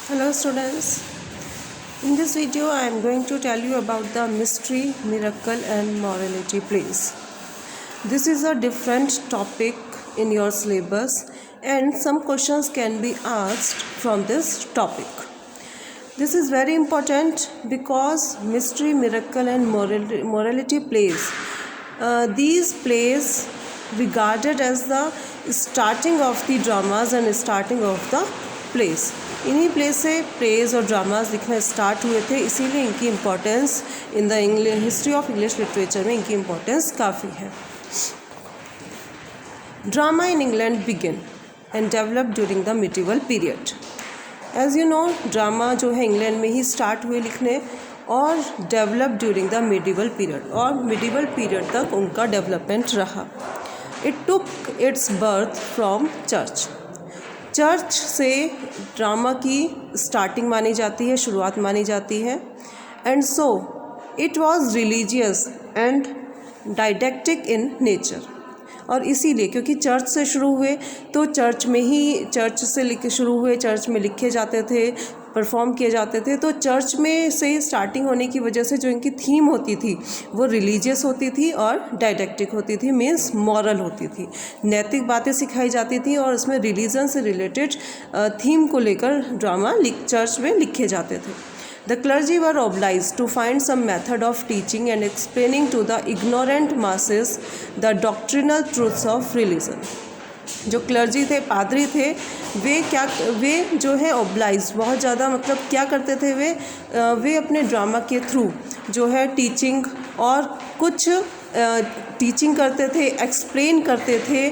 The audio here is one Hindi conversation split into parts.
Hello students, in this video I am going to tell you about the mystery, miracle and morality plays. This is a different topic in your syllabus and some questions can be asked from this topic. This is very important because mystery, miracle and morality plays. These plays regarded as the starting of the dramas and starting of the plays. इन्हीं प्ले से प्लेज और ड्रामास लिखना स्टार्ट हुए थे, इसीलिए इनकी importance in the history of English literature में इनकी इम्पोर्टेंस काफ़ी है. Drama in England begin and develop during the medieval period. As you know, drama जो है इंग्लैंड में ही स्टार्ट हुए लिखने और develop during the medieval period, और मिडिवल पीरियड तक उनका डेवलपमेंट रहा. It took its birth from church. Church से ड्रामा की स्टार्टिंग मानी जाती है, शुरुआत मानी जाती है. And so it was religious and didactic in nature. और इसीलिए क्योंकि चर्च से शुरू हुए तो चर्च से शुरू हुए, चर्च में लिखे जाते थे, परफॉर्म किए जाते थे. तो चर्च में से स्टार्टिंग होने की वजह से जो इनकी थीम होती थी वो रिलीजियस होती थी और डाइडेक्टिक होती थी, मीन्स मॉरल होती थी, नैतिक बातें सिखाई जाती थी और उसमें रिलीजन से रिलेटेड थीम को लेकर ड्रामा चर्च में लिखे जाते थे. The clergy were obliged to find some method of teaching and explaining to the ignorant masses the doctrinal truths of religion. जो क्लर्जी थे, पादरी थे, वे जो है ऑब्लाइज, बहुत ज़्यादा मतलब क्या करते थे, वे अपने ड्रामा के थ्रू जो है टीचिंग और कुछ टीचिंग करते थे, एक्सप्लेन करते थे.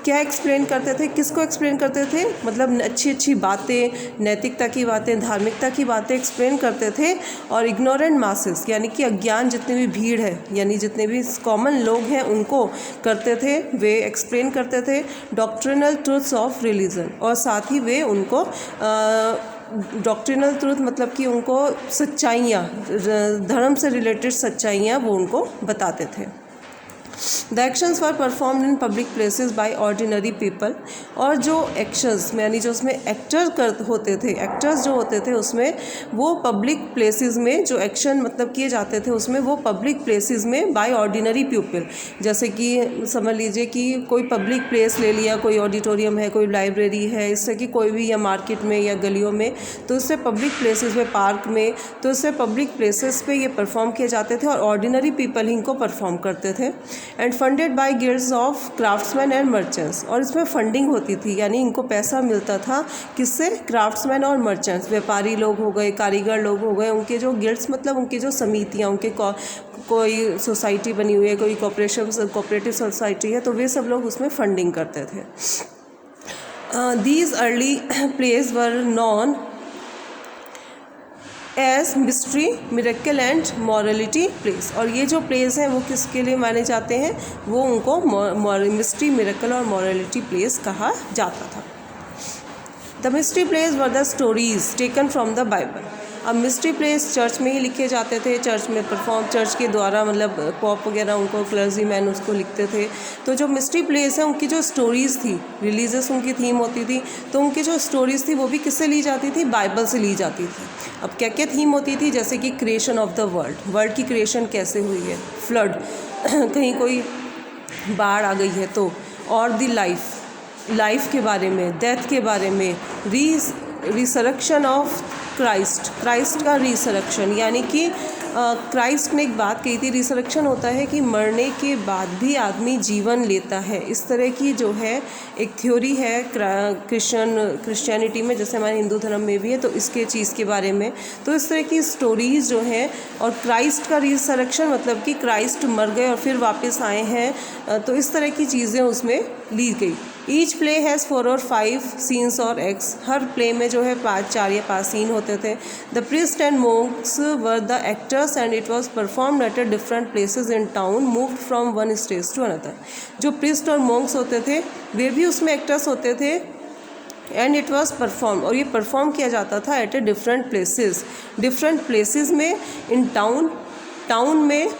क्या एक्सप्लेन करते थे, किसको एक्सप्लेन करते थे, मतलब अच्छी अच्छी बातें, नैतिकता की बातें, धार्मिकता की बातें एक्सप्लेन करते थे. और इग्नोरेंट मासेस यानी कि अज्ञान जितनी भी भीड़ है, यानी जितने भी कॉमन लोग हैं उनको करते थे, वे एक्सप्लेन करते थे डॉक्ट्रिनल ट्रूथ्स ऑफ रिलीजन. और साथ ही वे उनको डॉक्ट्रिनल ट्रूथ मतलब कि उनको सच्चाइयाँ, धर्म से रिलेटेड सच्चाइयाँ वो उनको बताते थे. The actions were performed in public places by ordinary people. और जो एक्शंस यानी जो उसमें एक्टर्स जो होते थे उसमें वो पब्लिक प्लेसेस में जो एक्शन मतलब किए जाते थे उसमें वो पब्लिक प्लेसेस में बाय ऑर्डिनरी पीपल. जैसे कि समझ लीजिए कि कोई पब्लिक प्लेस ले लिया, कोई ऑडिटोरियम है, कोई लाइब्रेरी है, इससे कि कोई भी, या मार्केट में या गलियों में, तो उससे पब्लिक प्लेसेस में, पार्क में, तो उससे पब्लिक प्लेसेस पे ये परफॉर्म किए जाते थे और ऑर्डिनरी पीपल ही इनको परफॉर्म करते थे. And funded by guilds of craftsman and merchants. और इसमें फंडिंग होती थी, यानी इनको पैसा मिलता था किससे, क्राफ्ट्समैन और मर्चेंट्स, व्यापारी लोग हो गए, कारीगर लोग हो गए, उनके जो गिल्ड्स मतलब उनकी जो समितियाँ, उनके कोई सोसाइटी बनी हुई है, कोई कोऑपरेटिव सोसाइटी है, तो वे सब लोग उसमें फंडिंग करते थे. These early plays were known as mystery, miracle and morality plays. और ये जो प्लेस हैं वो किसके लिए माने जाते हैं, वो उनको मिस्ट्री, मिरेकल और मॉरलिटी प्लेस कहा जाता था. The mystery place were the stories taken from the Bible. अब मिस्ट्री प्लेस चर्च में ही लिखे जाते थे, चर्च में परफॉर्म, चर्च के द्वारा मतलब पॉप वगैरह उनको, क्लर्जी मैन उसको लिखते थे. तो जो मिस्ट्री प्लेस है उनकी जो स्टोरीज़ थी, रिलीजियस उनकी थीम होती थी, तो उनकी जो स्टोरीज़ थी वो भी किससे ली जाती थी, बाइबल से ली जाती थी. अब क्या क्या थीम होती थी, जैसे कि क्रिएशन ऑफ द वर्ल्ड की क्रिएशन कैसे हुई है, फ्लड, कहीं कोई बाढ़ आ गई है तो, और द लाइफ के बारे में, डेथ के बारे में, रिसरेक्शन ऑफ क्राइस्ट का रिसरेक्शन, यानी कि क्राइस्ट ने एक बात कही थी, रिसरेक्शन होता है कि मरने के बाद भी आदमी जीवन लेता है. इस तरह की जो है एक थ्योरी है क्रिश्चियनिटी में, जैसे हमारे हिंदू धर्म में भी है, तो इसके चीज़ के बारे में. तो इस तरह की स्टोरीज़ जो हैं, और क्राइस्ट का रिसरेक्शन मतलब कि क्राइस्ट मर गए और फिर वापस आए हैं, तो इस तरह की चीज़ें उसमें ली गई. ईच प्ले हैज़ 4 और 5 सीन्स और एक्ट्स. हर प्ले में जो है 4 या 5 सीन होते थे. The priest and monks were the actors and it was performed at a different places in town, moved from one stage to another. जो प्रीस्ट और मोंक्स होते थे वे भी उसमें एक्टर्स होते थे, एंड इट वॉज परफॉर्म, और ये परफॉर्म किया जाता था एट ए डिफरेंट प्लेसेस में इन टाउन में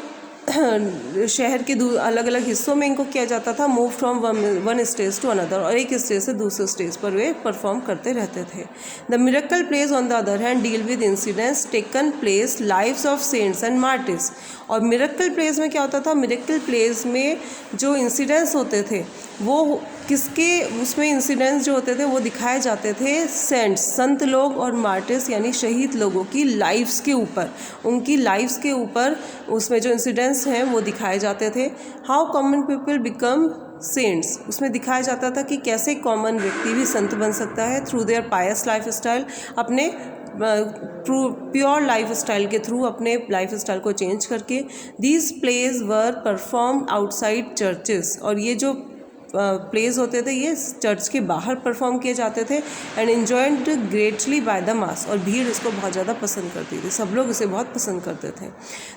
शहर के अलग अलग हिस्सों में इनको किया जाता था, move from one stage to another, और एक स्टेज से दूसरे स्टेज पर वे परफॉर्म करते रहते थे। The miracle plays on the other hand deal with incidents taken place lives of saints and martyrs. और मिरेकल प्लेस में क्या होता था, मिरेकल प्लेस में जो इंसिडेंट्स होते थे वो किसके, उसमें इंसिडेंट्स जो होते थे वो दिखाए जाते थे सेंट्स, संत लोग, और मार्टिर्स यानी शहीद लोगों की लाइफ्स के ऊपर, उनकी लाइफ्स के ऊपर उसमें जो इंसिडेंट्स हैं वो दिखाए जाते थे। How common people become saints, उसमें दिखाया जाता था कि कैसे कॉमन व्यक्ति भी संत बन सकता है through their pious life style, अपने प्योर लाइफ स्टाइल के थ्रू, अपने लाइफ स्टाइल को चेंज करके। These plays were perform outside churches, और ये जो प्लेज होते थे ये चर्च के बाहर परफॉर्म किए जाते थे। And enjoyed greatly by the mass, और भीड़ इसको बहुत ज़्यादा पसंद करती थी, सब लोग इसे बहुत पसंद करते थे।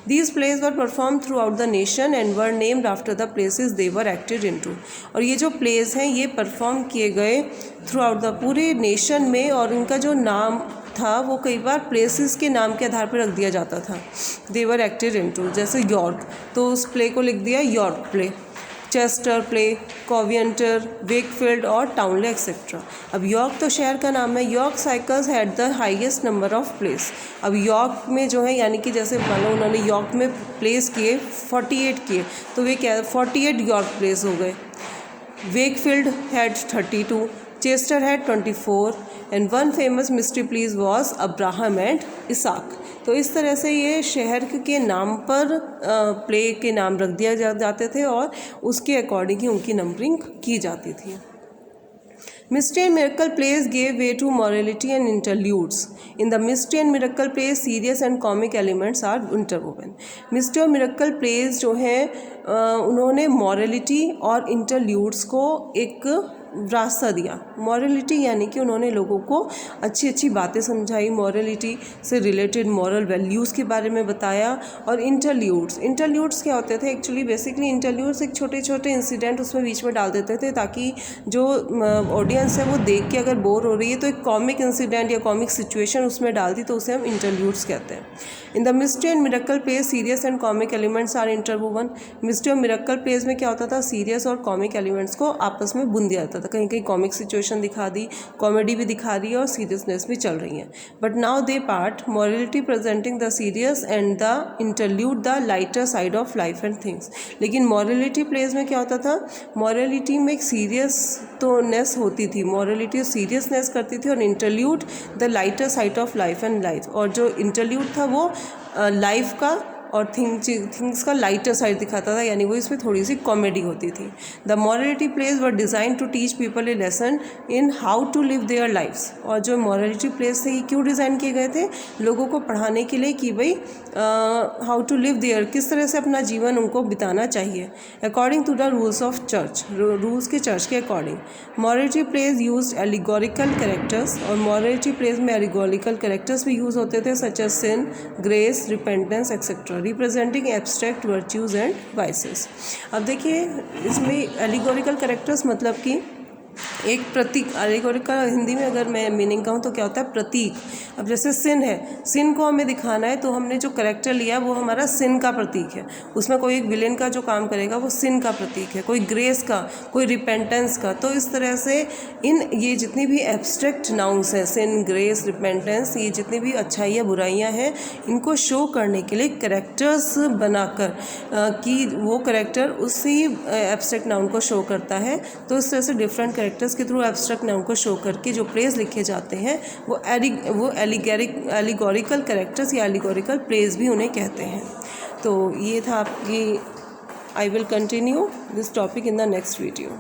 These plays were perform throughout the nation and were named after the places they were acted into. और ये जो प्लेज हैं ये परफॉर्म किए गए थ्रू आउट द पूरे नेशन में, और इनका जो नाम था वो कई बार प्लेसेस के नाम के आधार पर रख दिया जाता था। दे वर एक्टेड इनटू, जैसे यॉर्क, तो उस प्ले को लिख दिया York play, Chester play, Coventry, Wakefield और टाउनले एक्सेट्रा। अब यॉर्क तो शहर का नाम है। York cycles had the highest number of place. अब यॉर्क में जो है, यानी कि जैसे मान लो उन्होंने यॉर्क में प्लेस किए 48 किए, तो वे क्या 48 यॉर्क प्लेस हो गए। Wakefield had 32, Chester had 24, and one famous mystery plays was Abraham and Isaac. तो इस तरह से ये शहर के नाम पर प्ले के नाम रख दिया जाते थे, और उसके अकॉर्डिंग ही उनकी नंबरिंग की जाती थी। Mystery and miracle plays gave way to morality and interludes. In the mystery and miracle plays, serious and comic elements are interwoven. Mystery और miracle plays जो हैं उन्होंने morality और interludes को एक रास्ता दिया। मॉरलिटी यानी कि उन्होंने लोगों को अच्छी अच्छी बातें समझाई, मॉरलिटी से रिलेटेड मॉरल वैल्यूज़ के बारे में बताया। और इंटरल्यूड्स क्या होते थे एक्चुअली, बेसिकली इंटरल्यूड्स एक छोटे छोटे इंसिडेंट उसमें बीच में डाल देते थे, ताकि जो ऑडियंस है वो देख के अगर बोर हो रही है तो एक कॉमिक इंसिडेंट या कॉमिक सिचुएशन उसमें डाल दी, तो उसे हम इंटरल्यूड्स कहते हैं। In the mystery and miracle plays serious and comic elements are interwoven. Mystery और मिरेकल प्लेस में क्या होता था, सीरियस और कॉमिक एलिमेंट्स को आपस में बुन दिया जाता था। कहीं कहीं कॉमिक सिचुएशन दिखा दी, कॉमेडी भी दिखा रही है और सीरियसनेस भी चल रही है। But now they part, morality presenting the serious and the interlude the lighter side of life and things. लेकिन मॉरलिटी प्लेस में क्या होता था, मॉरलिटी में एक सीरियस तो नेस होती थी, मॉरलिटी सीरियसनेस करती थी, और interlude the lighter side of life and life, और जो इंटरल्यूड था वो लाइफ का और थिंग्स का लाइटर साइड दिखाता था, यानी वो इसमें थोड़ी सी कॉमेडी होती थी। The morality plays were design to teach people a lesson in how to live their lifes. और जो मॉरलिटी प्लेस थे ये क्यों डिज़ाइन किए गए थे, लोगों को पढ़ाने के लिए कि भाई हाउ टू लिव देयर, किस तरह से अपना जीवन उनको बिताना चाहिए according to the rules of church, rules के चर्च के according. Morality plays use allegorical characters, और मॉरलिटी प्लेस में एलिगोरिकल कैरेक्टर्स भी यूज़ होते थे, such as sin, grace, repentance etcetera, representing abstract virtues and vices. अब देखिए इसमें एलिगोरिकल कैरेक्टर्स मतलब कि एक प्रतीक, एलिगोरिकल हिंदी में अगर मैं मीनिंग कहूँ तो क्या होता है, प्रतीक। अब जैसे सिन है, सिन को हमें दिखाना है तो हमने जो करेक्टर लिया वो हमारा सिन का प्रतीक है, उसमें कोई एक विलेन का जो काम करेगा वो सिन का प्रतीक है, कोई ग्रेस का, कोई रिपेंटेंस का। तो इस तरह से ये जितनी भी एब्स्ट्रैक्ट नाउन्स हैं, सिन, ग्रेस, रिपेंटेंस, ये जितनी भी अच्छाइयाँ बुराइयाँ हैं, इनको शो करने के लिए करेक्टर्स बनाकर कि वो करेक्टर उसी एब्स्ट्रैक्ट नाउन को शो करता है। तो इस तरह से डिफरेंट कैरेक्टर्स के थ्रू एब्स्ट्रैक्ट नाउन को शो करके जो प्लेस लिखे जाते हैं वो एलिगोरिकल कैरेक्टर्स या एलिगोरिकल प्लेस भी उन्हें कहते हैं। तो ये था आपकी, I will continue this topic in the next video.